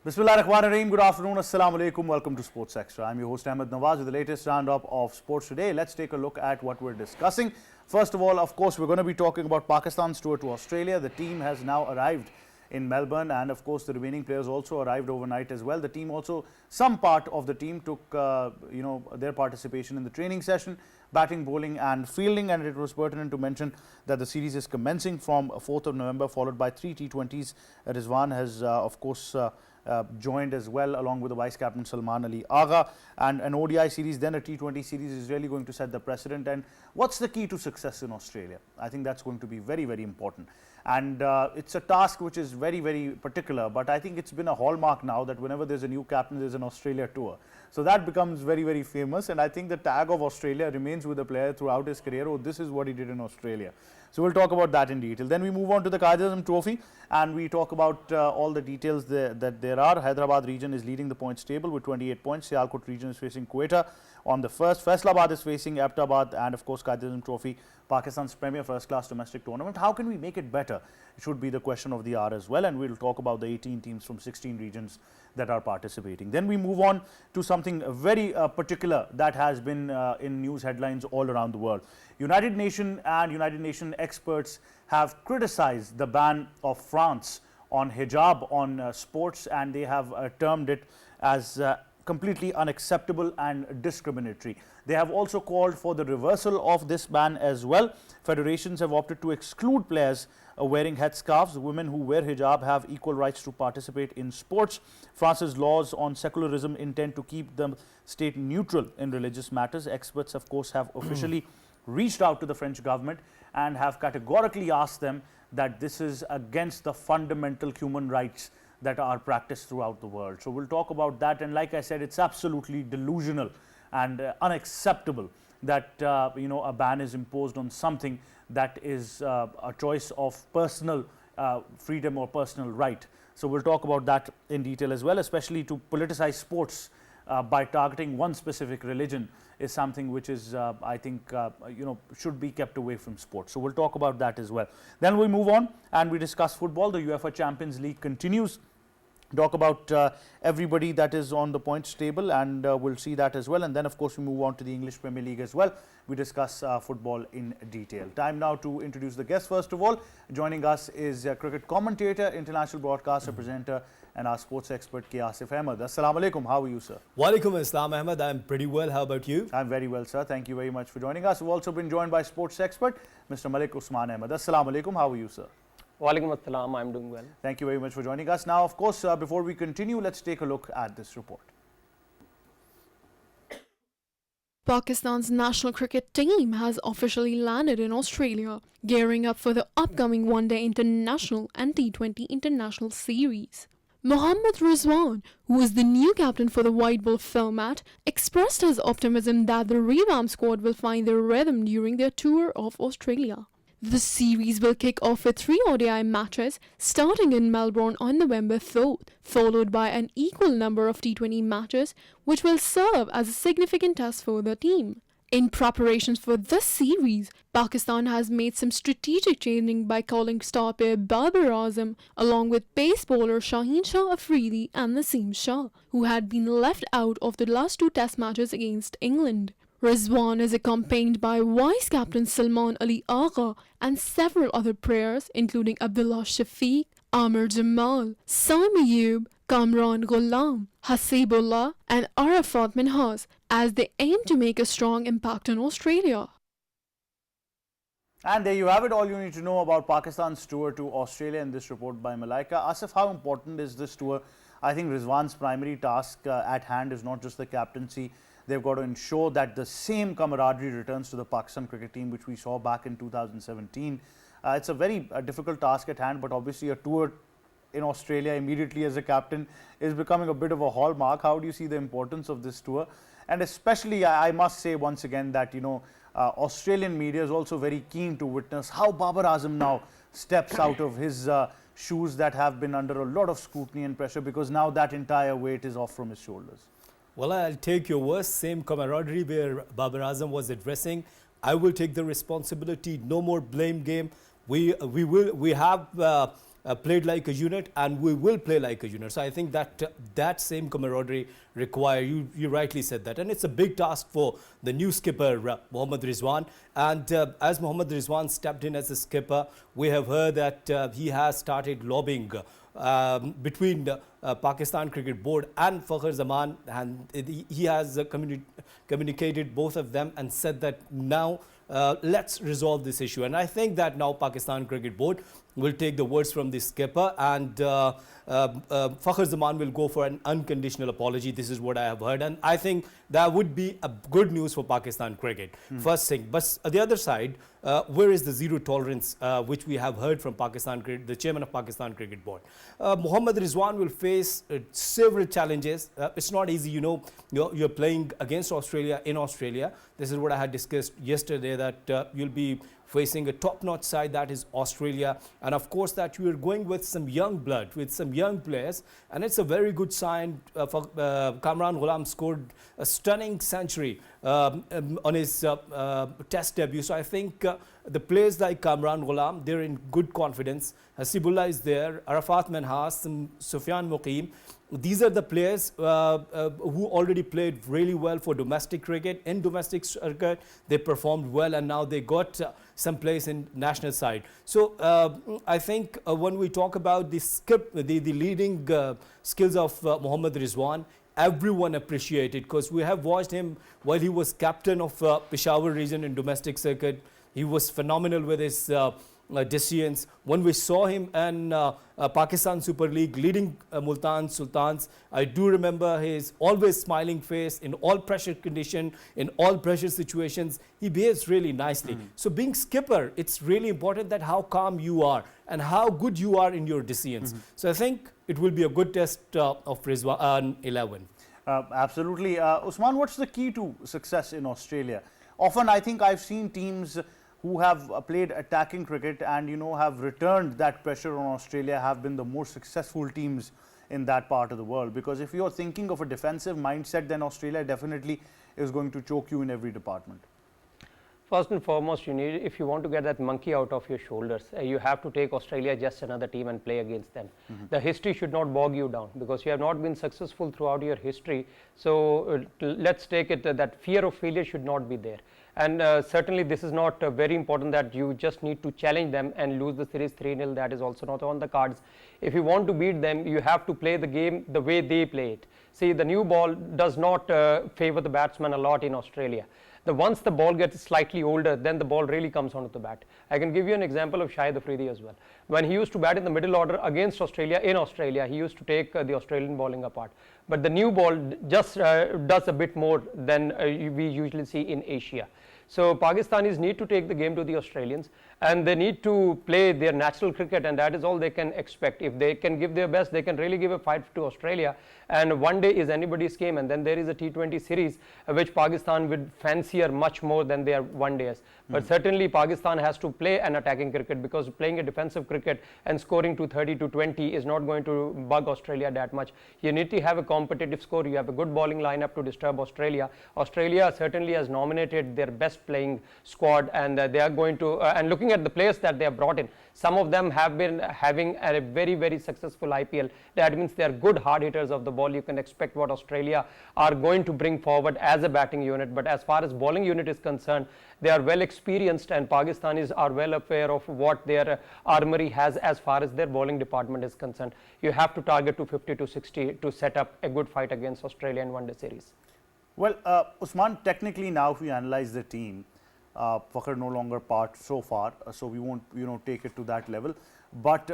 Bismillahirrahmanirrahim. Good afternoon. Assalamu alaikum. Welcome to Sports Extra. I'm your host Ahmed Nawaz with the latest roundup of sports today. Let's take a look at what we're discussing. First of all, of course, we're going to be talking about Pakistan's tour to Australia. The team has now arrived in Melbourne, and of course the remaining players also arrived overnight as well. The team also, some part of the team took their participation in the training session, batting, bowling and fielding, and it was pertinent to mention that the series is commencing from 4th of November, followed by 3 T20s. Rizwan has of course joined as well, along with the vice captain Salman Ali Agha, and an ODI series, then a T20 series is really going to set the precedent. And what's the key to success in Australia? I think that's going to be very, very important. And it's a task which is very, very particular, but I think it's been a hallmark now that whenever there's a new captain, there's an Australia tour. So that becomes very, very famous, and I think the tag of Australia remains with the player throughout his career. Oh, this is what he did in Australia. So we'll talk about that in detail. Then we move on to the Quaid-e-Azam Trophy, and we talk about all the details that there are. Hyderabad region is leading the points table with 28 points. Sialkot region is facing Quetta on the first. Faisalabad is facing Abbottabad, and of course Quaid-e-Azam Trophy, Pakistan's premier first-class domestic tournament. How can we make it better? It should be the question of the hour as well, and we'll talk about the 18 teams from 16 regions that are participating. Then we move on to something very particular that has been in news headlines all around the world. United Nations and United Nations experts have criticized the ban of France on hijab on sports, and they have termed it as completely unacceptable and discriminatory. They have also called for the reversal of this ban as well. Federations have opted to exclude players wearing headscarves. Women who wear hijab have equal rights to participate in sports. France's laws on secularism intend to keep the state neutral in religious matters. Experts, of course, have officially reached out to the French government and have categorically asked them that this is against the fundamental human rights that are practiced throughout the world. So we'll talk about that, and like I said, it's absolutely delusional and unacceptable that a ban is imposed on something that is a choice of personal freedom or personal right. So we'll talk about that in detail as well. Especially to politicize sports by targeting one specific religion is something which is I think should be kept away from sports. So we'll talk about that as well. Then we move on and we discuss football. The UEFA Champions League continues. Talk about everybody that is on the points table, and we'll see that as well. And then of course we move on to the English Premier League as well. We discuss football in detail. Time now to introduce the guest. First of all, joining us is cricket commentator, international broadcaster, presenter and our sports expert K. Asif Ahmed. Assalamu alaikum. How are you, sir? Walaikum Assalam, Ahmed. I'm pretty well. How about you? I'm very well, sir. Thank you very much for joining us. We've also been joined by sports expert Mr. Malik Usman Ahmed. Assalamu alaikum. How are you, sir? Walaikum Assalam, I'm doing well. Thank you very much for joining us. Now, of course, before we continue, let's take a look at this report. Pakistan's national cricket team has officially landed in Australia, gearing up for the upcoming one-day international and T20 international series. Mohammad Rizwan, who is the new captain for the white ball format, expressed his optimism that the revamped squad will find their rhythm during their tour of Australia. The series will kick off with 3 ODI matches starting in Melbourne on November 4th, followed by an equal number of T20 matches, which will serve as a significant test for the team. In preparations for this series, Pakistan has made some strategic changing by calling star player Babar Azam along with pace bowler Shaheen Shah Afridi and Naseem Shah, who had been left out of the last 2 test matches against England. Rizwan is accompanied by vice captain Salman Ali Agha and several other players including Abdullah Shafiq, Amir Jamal, Sami Ayub, Kamran Ghulam, Hasibullah and Arafat Minhas as they aim to make a strong impact in Australia. And there you have it, all you need to know about Pakistan's tour to Australia in this report by Malaika. Asif, how important is this tour? I think Rizwan's primary task at hand is not just the captaincy. They've got to ensure that the same camaraderie returns to the Pakistan cricket team which we saw back in 2017. It's a very difficult task at hand, but obviously a tour in Australia immediately as a captain is becoming a bit of a hallmark. How do you see the importance of this tour? And especially, I must say once again that, Australian media is also very keen to witness how Babar Azam now steps out of his shoes that have been under a lot of scrutiny and pressure, because now that entire weight is off from his shoulders. Well, I'll take your words. Same camaraderie where Babar Azam was addressing. I will take the responsibility. No more blame game. We have played like a unit, and we will play like a unit. So I think that that same camaraderie require, you rightly said that, and it's a big task for the new skipper Mohammad Rizwan. And as Mohammad Rizwan stepped in as a skipper, we have heard that he has started lobbying between the Pakistan Cricket Board and Fakhar Zaman, and he has communicated both of them and said that now let's resolve this issue. And I think that now Pakistan Cricket Board will take the words from the skipper, and Fakhar Zaman will go for an unconditional apology. This is what I have heard, and I think that would be a good news for Pakistan cricket. First thing. But the other side, where is the zero tolerance which we have heard from Pakistan cricket, the chairman of Pakistan Cricket Board? Mohammad Rizwan will face several challenges. It's not easy, you know, you're playing against Australia in Australia. This is what I had discussed yesterday, that you'll be facing a top-notch side, that is Australia, and of course that you are going with some young blood, with some young players, and it's a very good sign for Kamran Ghulam scored a stunning century on his test debut. So I think the players like Kamran Ghulam, they're in good confidence. Hasibullah is there, Arafat Manhas, and Sufyan Muqeem. These are the players who already played really well for domestic cricket. In domestic cricket, they performed well, and now they got some place in national side. So I think when we talk about the leading skills of Mohammad Rizwan, everyone appreciated, because we have watched him while he was captain of Peshawar region in domestic circuit. He was phenomenal with his decisions. When we saw him in Pakistan Super League leading Multan Sultans, I do remember his always smiling face in all pressure condition, in all pressure situations. He behaves really nicely. So being skipper, it's really important that how calm you are and how good you are in your decisions. So I think it will be a good test of Rizwan 11. Absolutely. Usman, what's the key to success in Australia? Often I think I've seen teams who have played attacking cricket and, you know, have returned that pressure on Australia have been the more successful teams in that part of the world. Because if you're thinking of a defensive mindset, then Australia definitely is going to choke you in every department. First and foremost, you need, if you want to get that monkey out of your shoulders, you have to take Australia just another team and play against them. The history should not bog you down, because you have not been successful throughout your history. So let's take it that fear of failure should not be there. And certainly this is not very important that you just need to challenge them and lose the series 3-0. That is also not on the cards. If you want to beat them, you have to play the game the way they play it. See, the new ball does not favor the batsman a lot in Australia. Once the ball gets slightly older, then the ball really comes onto the bat. I can give you an example of Shahid Afridi as well. When he used to bat in the middle order against Australia in Australia, he used to take the Australian bowling apart. But the new ball just does a bit more than we usually see in Asia. So Pakistanis need to take the game to the Australians, and they need to play their natural cricket, and that is all they can expect. If they can give their best, they can really give a fight to Australia, and one day is anybody's game. And then there is a T20 series which Pakistan would fancier much more than their one days. But certainly Pakistan has to play an attacking cricket, because playing a defensive cricket and scoring to 30 to 20 is not going to bug Australia that much. You need to have a competitive score. You have a good bowling lineup to disturb Australia. Australia certainly has nominated their best playing squad, and they are going to and looking at the players that they have brought in, some of them have been having a very successful IPL. That means they are good hard hitters of the ball. You can expect what Australia are going to bring forward as a batting unit. But as far as bowling unit is concerned, they are well experienced, and Pakistanis are well aware of what their armory has as far as their bowling department is concerned. You have to target to 50 to 60 to set up a good fight against Australia in one day series. Well, Usman, technically now if we analyze the team, Fakhar no longer part so far, so we won't, you know, take it to that level. But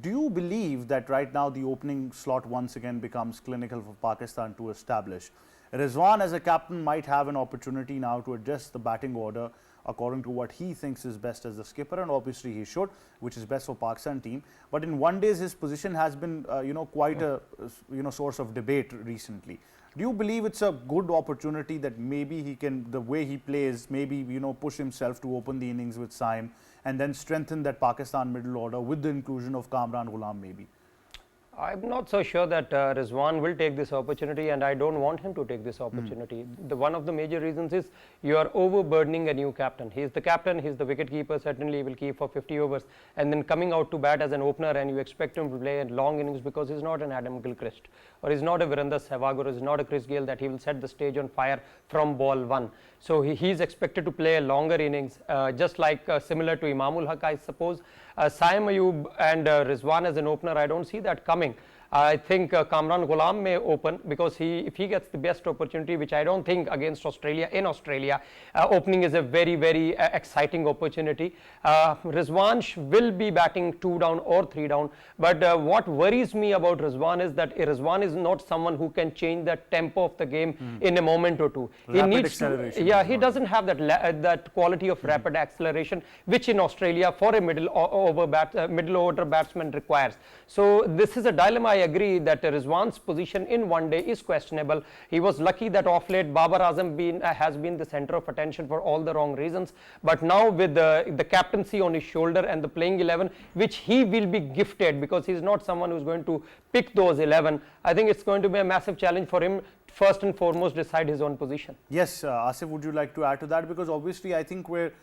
do you believe that right now the opening slot once again becomes clinical for Pakistan to establish? Rizwan as a captain might have an opportunity now to adjust the batting order according to what he thinks is best as the skipper, and obviously he should, which is best for Pakistan team. But in one days his position has been you know, quite a source of debate recently. Do you believe it's a good opportunity that maybe he can, the way he plays, maybe, you know, push himself to open the innings with Saim and then strengthen that Pakistan middle order with the inclusion of Kamran Ghulam maybe? I'm not so sure that Rizwan will take this opportunity, and I don't want him to take this opportunity. One of the major reasons is you are overburdening a new captain. He is the captain, he is the wicket keeper, certainly he will keep for 50 overs, and then coming out to bat as an opener, and you expect him to play long innings because he's not an Adam Gilchrist, or he's not a Virender Sehwag, or he's not a Chris Gayle that he will set the stage on fire from ball one. So he's expected to play a longer innings, just like similar to Imamul Haq, I suppose. Saim Ayub and Rizwan as an opener, I don't see that coming. I think Kamran Ghulam may open because if he gets the best opportunity, which I don't think against Australia, in Australia, opening is a very, very exciting opportunity. Rizwan will be batting 2 down or 3 down, but what worries me about Rizwan is that Rizwan is not someone who can change the tempo of the game in a moment or two. Rapid acceleration. Yeah, he doesn't have that quality of rapid acceleration, which in Australia for a middle order batsman requires. So this is a dilemma. I agree that Rizwan's position in one day is questionable. He was lucky that off late Babar Azam has been the center of attention for all the wrong reasons. But now with the captaincy on his shoulder and the playing 11, which he will be gifted because he's not someone who's going to pick those 11, I think it's going to be a massive challenge for him. First and foremost, decide his own position. Yes, Asif, would you like to add to that? Because obviously, I think we're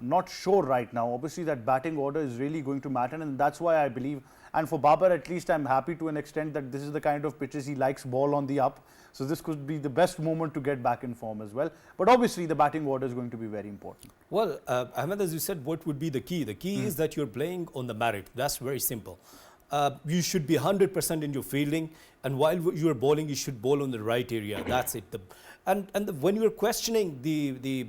not sure right now. Obviously, that batting order is really going to matter, and that's why I believe, and for Babar at least, I'm happy to an extent that this is the kind of pitches he likes, ball on the up. So this could be the best moment to get back in form as well. But obviously, the batting order is going to be very important. Well, Ahmed, as you said, what would be the key? The key is that you're playing on the merit. That's very simple. You should be 100% in your fielding, and while you are bowling, you should bowl on the right area. That's it. When you are questioning the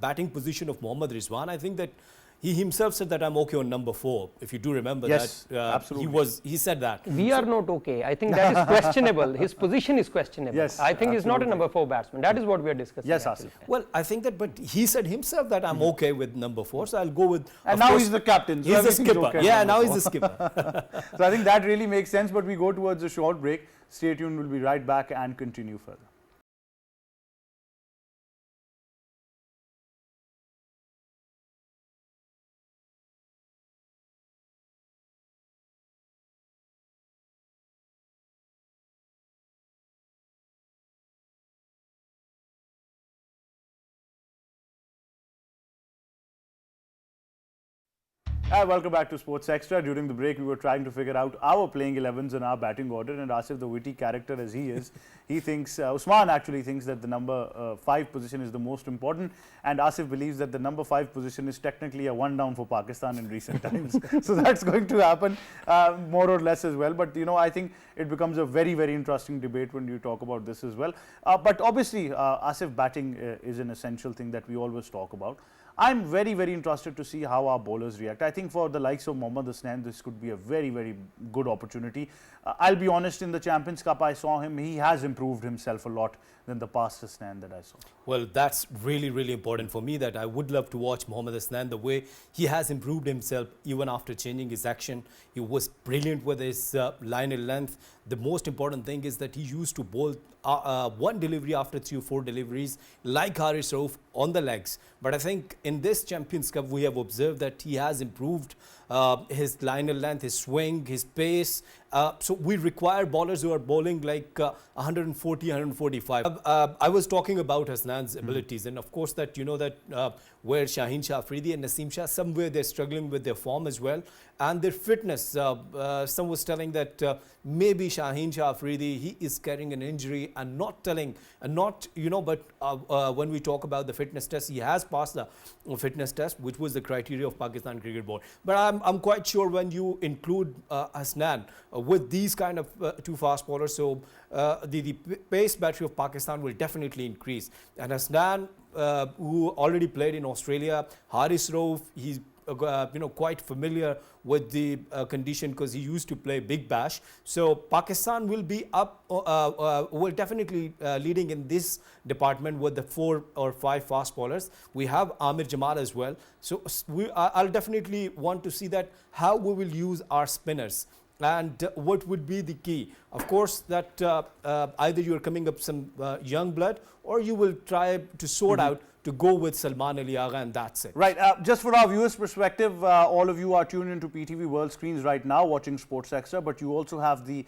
batting position of Mohammad Rizwan, I think that he himself said that I'm okay on number 4. If you do remember yes, that, absolutely. he said that. We are not okay. I think that is questionable. His position is questionable. Yes, I think he's not a absolutely. number 4 batsman. That is what we are discussing. Yes, actually. Asif. Well, I think that, but he said himself that I'm okay with number 4, so I'll go with. And now he's the captain. So He's the everything's skipper. okay Yeah, at now number he's the 4. skipper. So I think that really makes sense. But we go towards a short break. Stay tuned. We'll be right back and continue further. Welcome back to Sports Extra. During the break, we were trying to figure out our playing 11s and our batting order. And Asif, the witty character as he is, he thinks, Usman actually thinks that the number 5 position is the most important. And Asif believes that the number 5 position is technically a 1 down for Pakistan in recent times. So that's going to happen more or less as well. But, you know, I think it becomes a very, very interesting debate when you talk about this as well. But obviously, Asif, batting is an essential thing that we always talk about. I'm very, very interested to see how our bowlers react. I think for the likes of Mohammad Hasnain, this could be a very, very good opportunity. I'll be honest, in the Champions Cup, I saw him. He has improved himself a lot than the past Hasnain that I saw. Well, that's really, really important for me, that I would love to watch Mohammad Hasnain, the way he has improved himself even after changing his action. He was brilliant with his line and length. The most important thing is that he used to bowl one delivery after 3 or 4 deliveries like Haris Rauf on the legs. But I think in this Champions Cup, we have observed that he has improved his line and length, his swing, his pace. So we require bowlers who are bowling like 140, 145. I was talking about Hasnain's abilities, and of course that, you know, that where Shaheen Shah Afridi and Naseem Shah, somewhere they're struggling with their form as well and their fitness. Some was telling that maybe Shaheen Shah Afridi, he is carrying an injury, and not telling, and not, you know, but when we talk about the fitness test, he has passed the fitness test, which was the criteria of Pakistan Cricket Board. But I'm quite sure when you include Hasnain with these kind of 2 fast bowlers, so the pace battery of Pakistan will definitely increase. And Hasnain, who already played in Australia, Haris Rauf, he's you know, quite familiar with the condition because he used to play Big Bash. So Pakistan will be up, will definitely leading in this department with the 4 or 5 fast bowlers. We have Amir Jamal as well. So I'll definitely want to see that how we will use our spinners. And what would be the key? Of course, that either you're coming up some young blood, or you will try to sort out to go with Salman Ali Agha, and that's it. Right. Just for our viewers' perspective, all of you are tuned into PTV World Screens right now watching Sports Extra, but you also have the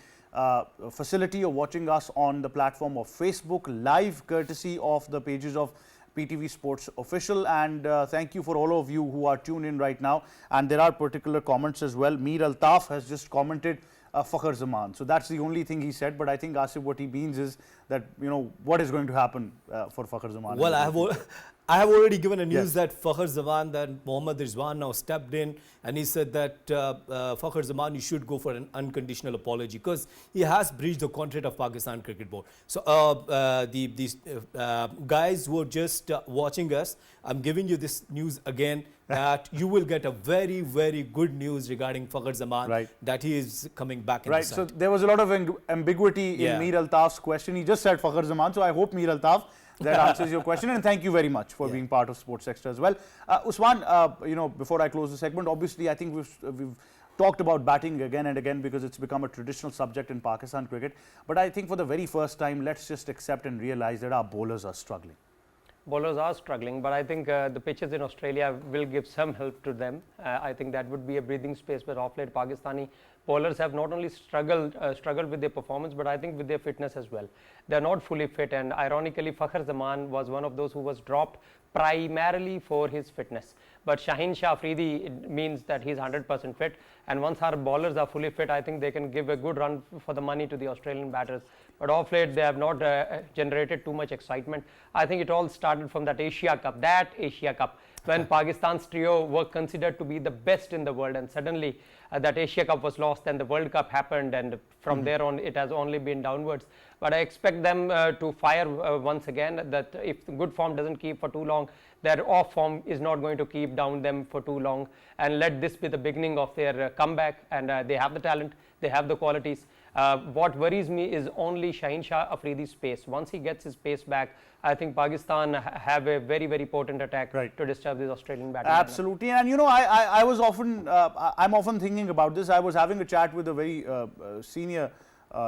facility of watching us on the platform of Facebook Live, courtesy of the pages of PTV Sports Official. And thank you for all of you who are tuned in right now. And there are particular comments as well. Mir Altaf has just commented Fakhar Zaman. So that's the only thing he said. But I think, Asif, what he means is that, you know, what is going to happen for Fakhar Zaman? Well, I have already given a Yes. news that Fakhar Zaman, that Mohammad Rizwan now stepped in and he said that Fakhar Zaman, you should go for an unconditional apology because he has breached the contract of Pakistan Cricket Board. So these guys who are just watching us, I'm giving you this news again that you will get a very, very good news regarding Fakhar Zaman, Right. that he is coming back in Right, the so side. there was a lot of ambiguity Yeah. in Mir Altaf's question. He just said Fakhar Zaman, so I hope, Mir Altaf, that answers your question, and thank you very much for being part of Sports Extra as well. Usman, you know, before I close the segment, obviously I think we've talked about batting again and again because it's become a traditional subject in Pakistan cricket. But I think for the very first time, let's just accept and realize that our bowlers are struggling. Bowlers are struggling, but I think the pitches in Australia will give some help to them. I think that would be a breathing space, but off late Pakistani bowlers have not only struggled with their performance, but I think with their fitness as well. They are not fully fit, and ironically Fakhar Zaman was one of those who was dropped primarily for his fitness. But Shaheen Shah Afridi, it means that he's 100% fit, and once our bowlers are fully fit, I think they can give a good run for the money to the Australian batters. But off late they have not generated too much excitement. I think it all started from that Asia Cup, when Pakistan's trio were considered to be the best in the world, and suddenly that Asia Cup was lost and the World Cup happened, and from there on it has only been downwards. But I expect them to fire once again, that if good form doesn't keep for too long, their off form is not going to keep down them for too long, and let this be the beginning of their comeback. And they have the talent, they have the qualities. What worries me is only Shaheen Shah Afridi's pace. Once he gets his pace back, I think Pakistan have a very, very potent attack to disturb this Australian batter. Absolutely, and you know, I was often, I'm often thinking about this. I was having a chat with a very senior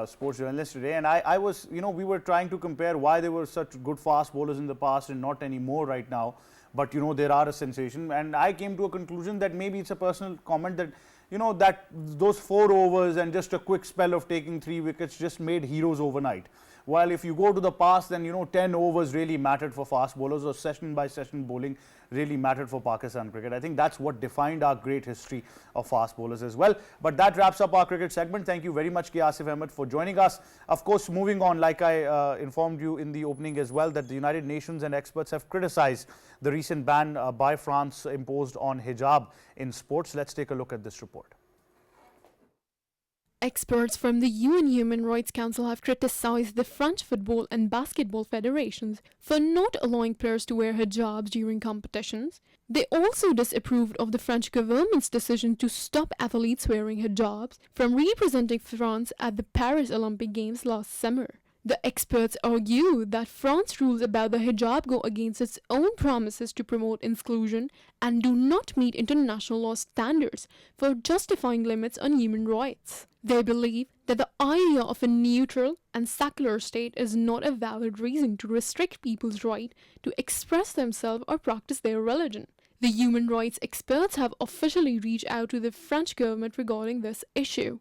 sports journalist today, and I was, you know, we were trying to compare why there were such good fast bowlers in the past and not anymore right now. But you know, there are a sensation, and I came to a conclusion that maybe it's a personal comment that, you know, that those 4 overs and just a quick spell of taking 3 wickets just made heroes overnight. While if you go to the past, then, you know, 10 overs really mattered for fast bowlers, or session by session bowling really mattered for Pakistan cricket. I think that's what defined our great history of fast bowlers as well. But that wraps up our cricket segment. Thank you very much, Asif Ahmed, for joining us. Of course, moving on, like I informed you in the opening as well, that the United Nations and experts have criticized the recent ban by France imposed on hijab in sports. Let's take a look at this report. Experts from the UN Human Rights Council have criticized the French football and basketball federations for not allowing players to wear hijabs during competitions. They also disapproved of the French government's decision to stop athletes wearing hijabs from representing France at the Paris Olympic Games last summer. The experts argue that France's rules about the hijab go against its own promises to promote inclusion and do not meet international law standards for justifying limits on human rights. They believe that the idea of a neutral and secular state is not a valid reason to restrict people's right to express themselves or practice their religion. The human rights experts have officially reached out to the French government regarding this issue.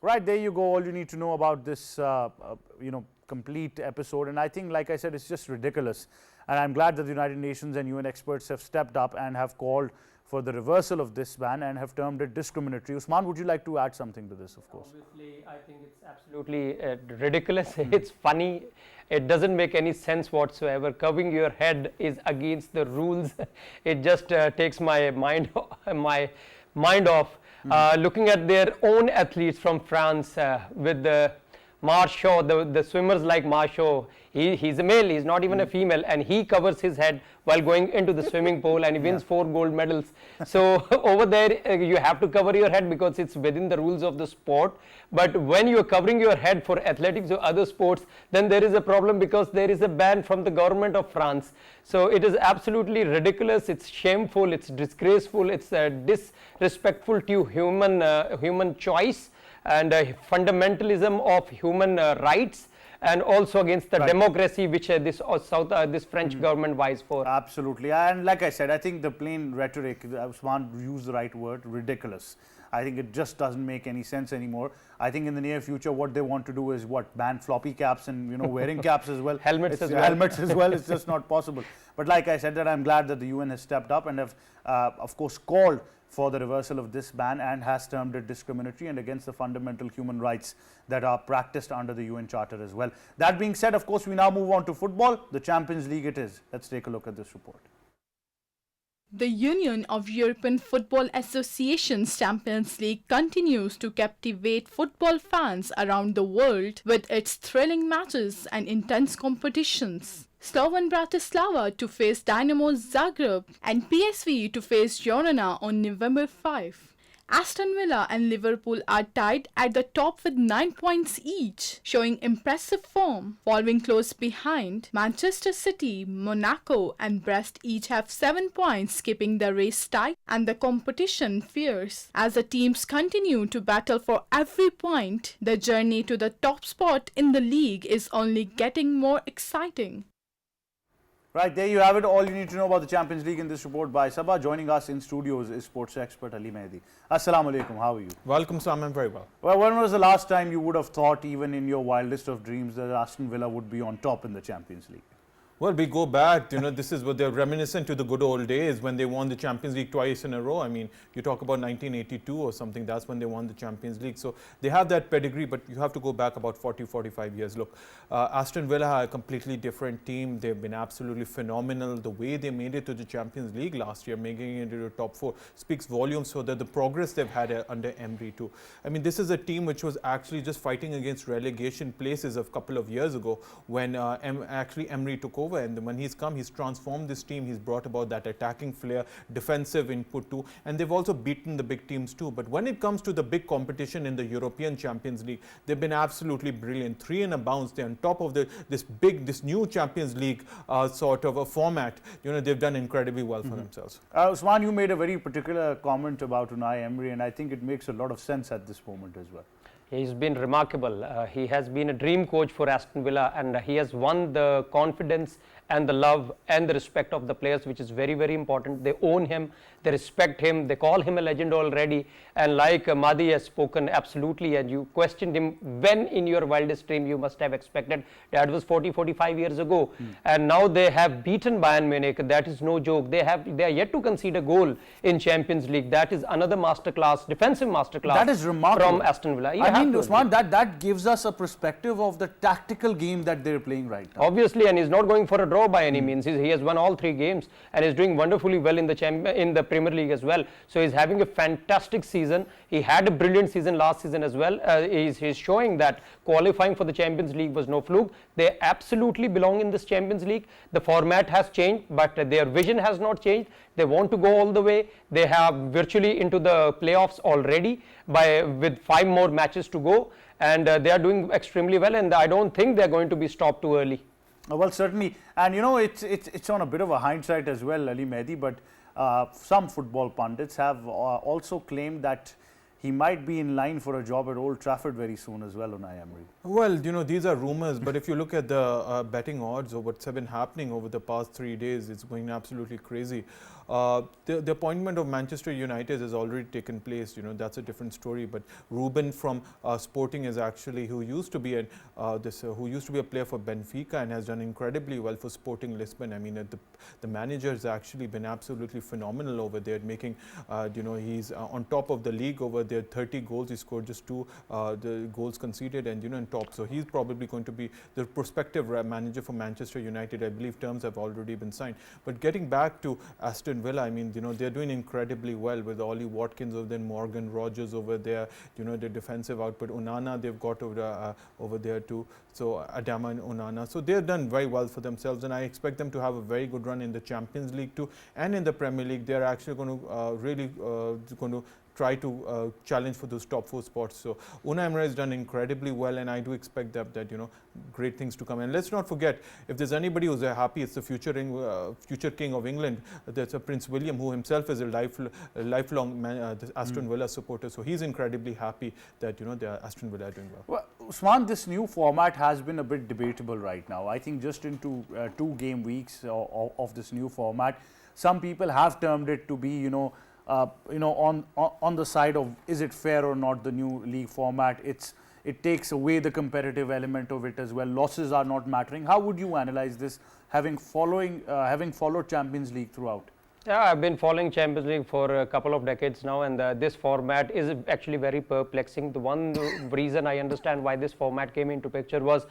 Right, there you go. All you need to know about this, you know, complete episode. And I think, like I said, it's just ridiculous. And I'm glad that the United Nations and UN experts have stepped up and have called for the reversal of this ban and have termed it discriminatory. Usman, would you like to add something to this, of course? Obviously, I think it's absolutely ridiculous. It's funny. It doesn't make any sense whatsoever. Covering your head is against the rules. It just takes my mind off. Looking at their own athletes from France with the Marchot, the swimmers like Marchot, he's a male, he's not even a female, and he covers his head while going into the swimming pool, and he wins 4 gold medals. So over there you have to cover your head because it's within the rules of the sport. But when you're covering your head for athletics or other sports, then there is a problem because there is a ban from the government of France. So it is absolutely ridiculous, it's shameful, it's disgraceful, it's disrespectful to human choice and fundamentalism of human rights. and also against the Right. democracy which this French government vies for. Absolutely. And like I said, I think the plain rhetoric, Usman used the right word, ridiculous. I think it just doesn't make any sense anymore. I think in the near future, what they want to do is ban floppy caps and wearing caps as well. Helmets as well. Helmets as well. It's just not possible. But like I said, that I'm glad that the UN has stepped up and have, of course, called for the reversal of this ban and has termed it discriminatory and against the fundamental human rights that are practiced under the UN Charter as well. That being said, of course, we now move on to football. The Champions League it is. Let's take a look at this report. The Union of European Football Associations Champions League continues to captivate football fans around the world with its thrilling matches and intense competitions. Slovan Bratislava to face Dynamo Zagreb and PSV to face Girona on November 5. Aston Villa and Liverpool are tied at the top with 9 points each, showing impressive form. Following close behind, Manchester City, Monaco and Brest each have 7 points, keeping the race tight and the competition fierce. As the teams continue to battle for every point, the journey to the top spot in the league is only getting more exciting. Right, there you have it. All you need to know about the Champions League in this report by Sabah. Joining us in studios is sports expert Ali Mehdi. Assalamu alaikum, how are you? Welcome, Sam. I'm very well. Well, when was the last time you would have thought, even in your wildest of dreams, that Aston Villa would be on top in the Champions League? Well, we go back, this is what they're reminiscent to the good old days when they won the Champions League twice in a row. I mean, you talk about 1982 or something, that's when they won the Champions League. So they have that pedigree, but you have to go back about 40, 45 years. Look, Aston Villa are a completely different team. They've been absolutely phenomenal. The way they made it to the Champions League last year, making it into the top 4, speaks volumes so that the progress they've had under Emery too. I mean, this is a team which was actually just fighting against relegation places a couple of years ago when actually Emery took over. And when he's come, he's transformed this team. He's brought about that attacking flair, defensive input too. And they've also beaten the big teams too. But when it comes to the big competition in the European Champions League, they've been absolutely brilliant. 3 in a bounce. They're on top of this new Champions League sort of a format. They've done incredibly well for themselves. Usman, you made a very particular comment about Unai Emery, and I think it makes a lot of sense at this moment as well. He's been remarkable. He has been a dream coach for Aston Villa, and he has won the confidence and the love and the respect of the players, which is very, very important. They own him, they respect him, they call him a legend already. And like Madi has spoken absolutely, and you questioned him when in your wildest dream you must have expected. That was 40, 45 years ago. And now they have beaten Bayern Munich. That is no joke. They are yet to concede a goal in Champions League. That is another masterclass, defensive masterclass. That is remarkable. From Aston Villa. I mean, Usman, that gives us a perspective of the tactical game that they're playing right now. Obviously, and he's not going for a draw by any means. He has won all 3 games and is doing wonderfully well in the Premier League as well. So he's having a fantastic season. He had a brilliant season last season as well. He's showing that qualifying for the Champions League was no fluke. They absolutely belong in this Champions League. The format has changed, but their vision has not changed. They want to go all the way. They have virtually into the playoffs already with 5 more matches to go, and they are doing extremely well, and I don't think they're going to be stopped too early. Well, certainly, and it's on a bit of a hindsight as well, Ali Mehdi, but some football pundits have also claimed that he might be in line for a job at Old Trafford very soon as well, Unai Emery. Well, these are rumors, but if you look at the betting odds of what's been happening over the past 3 days, it's going absolutely crazy. The appointment of Manchester United has already taken place. That's a different story. But Ruben from Sporting is actually who used to be a player for Benfica and has done incredibly well for Sporting Lisbon. I mean, the manager has actually been absolutely phenomenal over there, making he's on top of the league over there. 30 goals, he scored just 2 the goals conceded, and in top. So he's probably going to be the prospective manager for Manchester United. I believe terms have already been signed. But getting back to Aston Villa, I mean, they're doing incredibly well with Ollie Watkins over there, Morgan Rogers over there, their defensive output. Onana they've got over there too. So Adama and Onana. So they've done very well for themselves, and I expect them to have a very good run in the Champions League too, and in the Premier League. They're actually going to really going to try to challenge for those top 4 spots. So Unai Emery has done incredibly well, and I do expect that great things to come. And let's not forget, if there's anybody who's happy, it's the future king of England. That's Prince William, who himself is a lifelong Aston Villa supporter. So he's incredibly happy that the Aston Villa are doing well. Well, Usman, this new format has been a bit debatable right now. I think just into 2 game weeks of this new format, some people have termed it to be, on the side of is it fair or not, the new league format. It takes away the competitive element of it as well. Losses are not mattering. How would you analyze this, having followed Champions League throughout? Yeah, I've been following Champions League for a couple of decades now, and this format is actually very perplexing. The one reason I understand why this format came into picture was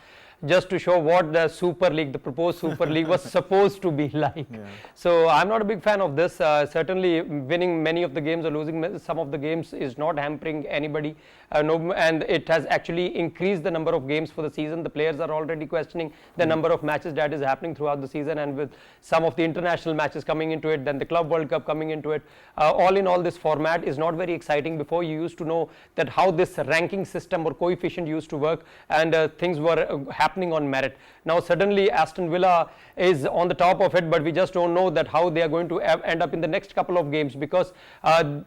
just to show what the Super League, the proposed Super League, was supposed to be like. Yeah. So I'm not a big fan of this. Certainly, winning many of the games or losing some of the games is not hampering anybody. And it has actually increased the number of games for the season. The players are already questioning the number of matches that is happening throughout the season, and with some of the international matches coming into it, then the Club World Cup coming into it. All in all, this format is not very exciting. Before, you used to know that how this ranking system or coefficient used to work, and things were happening on merit. Now suddenly Aston Villa is on the top of it, but we just don't know that how they are going to end up in the next couple of games, because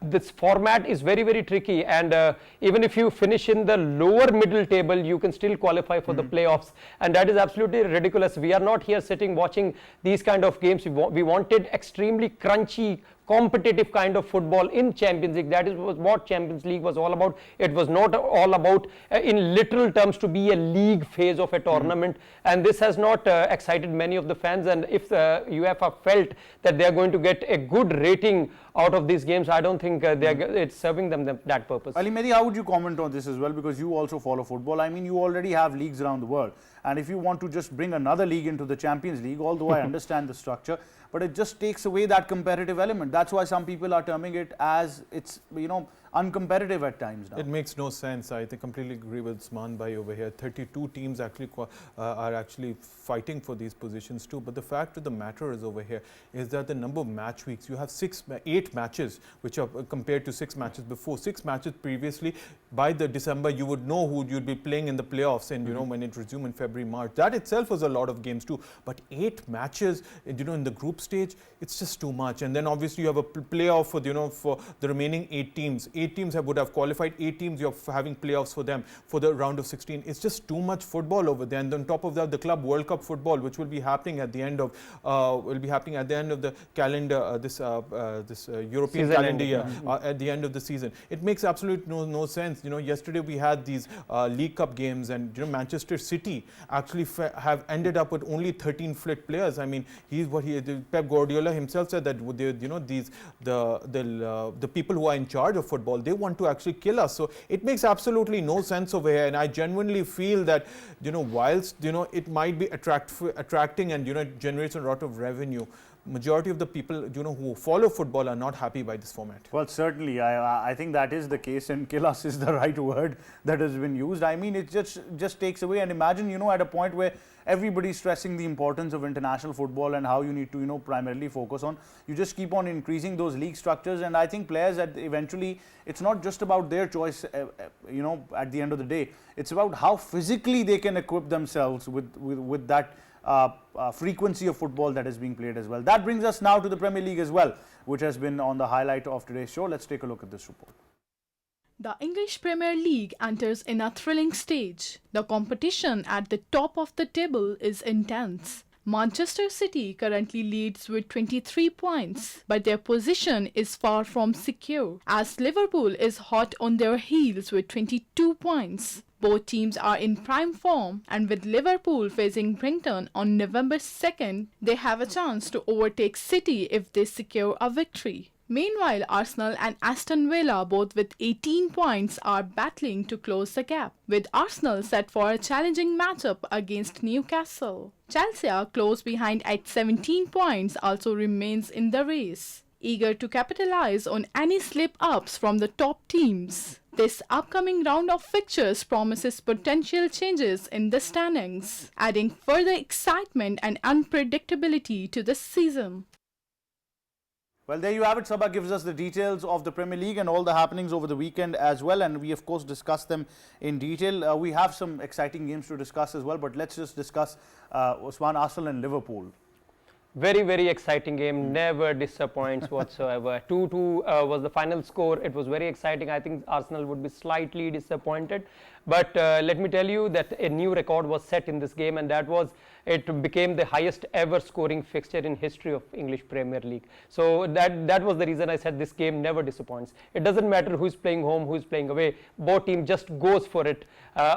this format is very, very tricky, and even if you finish in the lower middle table, you can still qualify for the playoffs, and that is absolutely ridiculous. We are not here sitting watching these kind of games. We wanted extremely crunchy, competitive kind of football in Champions League. That is what Champions League was all about. It was not all about, in literal terms, to be a league phase of a tournament, and this has not excited many of the fans. And if UEFA felt that they are going to get a good rating out of these games, I don't think it's serving them that purpose. Ali Mehdi, how would you comment on this as well, because you also follow football? I mean, you already have leagues around the world, and if you want to just bring another league into the Champions League, although I understand the structure, but it just takes away that competitive element. That's why some people are terming it as it's, uncompetitive at times now. It makes no sense. I completely agree with Usman Bhai over here. 32 teams actually are actually fighting for these positions too. But the fact of the matter is over here is that the number of match weeks, you have 8 matches, which are compared to 6 matches before. 6 matches previously. By the December, you would know who you'd be playing in the playoffs, and when it resumed in February, March. That itself was a lot of games too. But 8 matches, in the group stage, it's just too much. And then obviously you have a playoff for for the remaining 8 teams. 8 teams would have qualified. 8 teams, you're having playoffs for them for the round of 16. It's just too much football over there. And on top of that, the Club World Cup football, which will be happening at the end of the calendar, this European season calendar year, at the end of the season. It makes absolute no sense. Yesterday we had these League Cup games, and Manchester City actually have ended up with only 13 fit players. I mean, Pep Guardiola himself said that the people who are in charge of football, they want to actually kill us. So it makes absolutely no sense over here, and I genuinely feel that whilst it might be attracting and it generates a lot of revenue, majority of the people who follow football are not happy by this format. Well, certainly, I think that is the case, and kill us is the right word that has been used. I mean, it just takes away. And imagine, at a point where everybody's stressing the importance of international football and how you need to, primarily focus on. You just keep on increasing those league structures, and I think players eventually, it's not just about their choice, at the end of the day. It's about how physically they can equip themselves with that frequency of football that is being played as well. That brings us now to the Premier League as well, which has been on the highlight of today's show. Let's take a look at this report. The English Premier League enters in a thrilling stage. The competition at the top of the table is intense. Manchester City currently leads with 23 points, but their position is far from secure, as Liverpool is hot on their heels with 22 points. Both teams are in prime form, and with Liverpool facing Brighton on November 2nd, they have a chance to overtake City if they secure a victory. Meanwhile, Arsenal and Aston Villa, both with 18 points, are battling to close the gap, with Arsenal set for a challenging matchup against Newcastle. Chelsea, close behind at 17 points, also remains in the race, eager to capitalize on any slip-ups from the top teams. This upcoming round of fixtures promises potential changes in the standings, adding further excitement and unpredictability to the season. Well, there you have it. Sabah gives us the details of the Premier League and all the happenings over the weekend as well, and we of course discussed them in detail. We have some exciting games to discuss as well, but let's just discuss Usman, Arsenal and Liverpool. Very, very exciting game. Never disappoints whatsoever. 2-2 was the final score. It was very exciting. I think Arsenal would be slightly disappointed. But let me tell you that a new record was set in this game, and that was it became the highest ever scoring fixture in history of English Premier League. So that was the reason I said this game never disappoints. It doesn't matter who's playing home, who's playing away. Both team just goes for it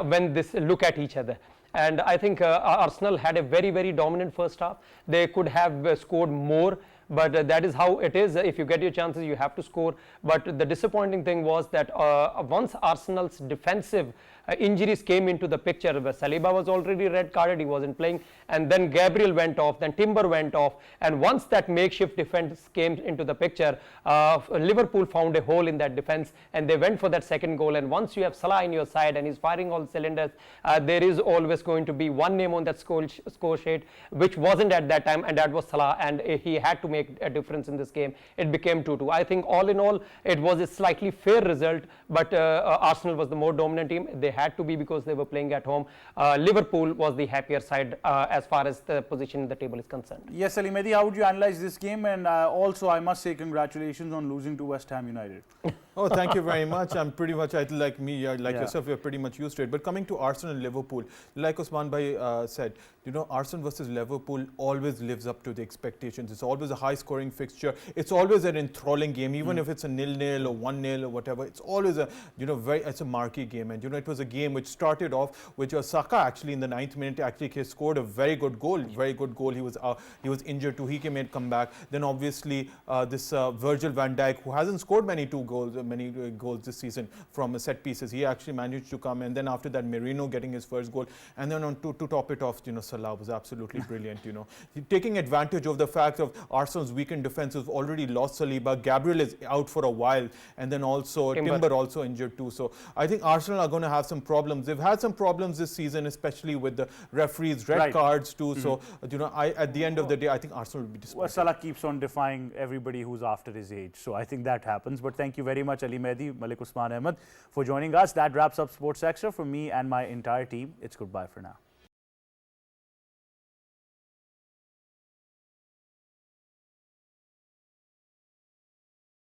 when this look at each other. And I think Arsenal had a very, very dominant first half. They could have scored more, but that is how it is. If you get your chances, you have to score. But the disappointing thing was that once Arsenal's defensive injuries came into the picture, where Saliba was already red carded, he wasn't playing, and then Gabriel went off, then Timber went off, and once that makeshift defense came into the picture, Liverpool found a hole in that defense, and they went for that second goal. And once you have Salah in your side and he's firing all cylinders, there is always going to be one name on that score sheet which wasn't at that time, and that was Salah, and he had to make a difference in this game. It became 2-2. I think all in all it was a slightly fair result, but Arsenal was the more dominant team. They had to be, because they were playing at home. Liverpool was the happier side as far as the position in the table is concerned. Yes, Ali Mehdi, how would you analyze this game? And also, I must say congratulations on losing to West Ham United. Oh, thank you very much. I'm pretty much, like me, like yourself, we're pretty much used to it. But coming to Arsenal and Liverpool, like Osman Bhai said, you know, Arsenal versus Liverpool always lives up to the expectations. It's always a high-scoring fixture. It's always an enthralling game, even if it's a 0-0 or 1-0 or whatever. It's always a, you know, it's a marquee game. And, you know, it was a game which started off with Saka actually in the 9th minute. Actually, he scored a very good goal. He was injured too. He came and come back. Then obviously this Virgil van Dijk, who hasn't scored many goals this season from set pieces, he actually managed to come. And then after that, Merino getting his first goal. And then to top it off, you know, Salah was absolutely brilliant. You know, taking advantage of the fact of Arsenal's weakened defense, who've already lost Saliba. Gabriel is out for a while, and then also Timber also injured too. So I think Arsenal are going to have some problems. They've had some problems this season, especially with the referees' red cards too. So you know, at the end of the day, I think Arsenal will be disappointed. Well, Salah keeps on defying everybody who's after his age, so I think that happens. But thank you very much, Ali Mehdi, Malik Usman Ahmed, for joining us. That wraps up Sports Extra. For me and my entire team, it's goodbye for now.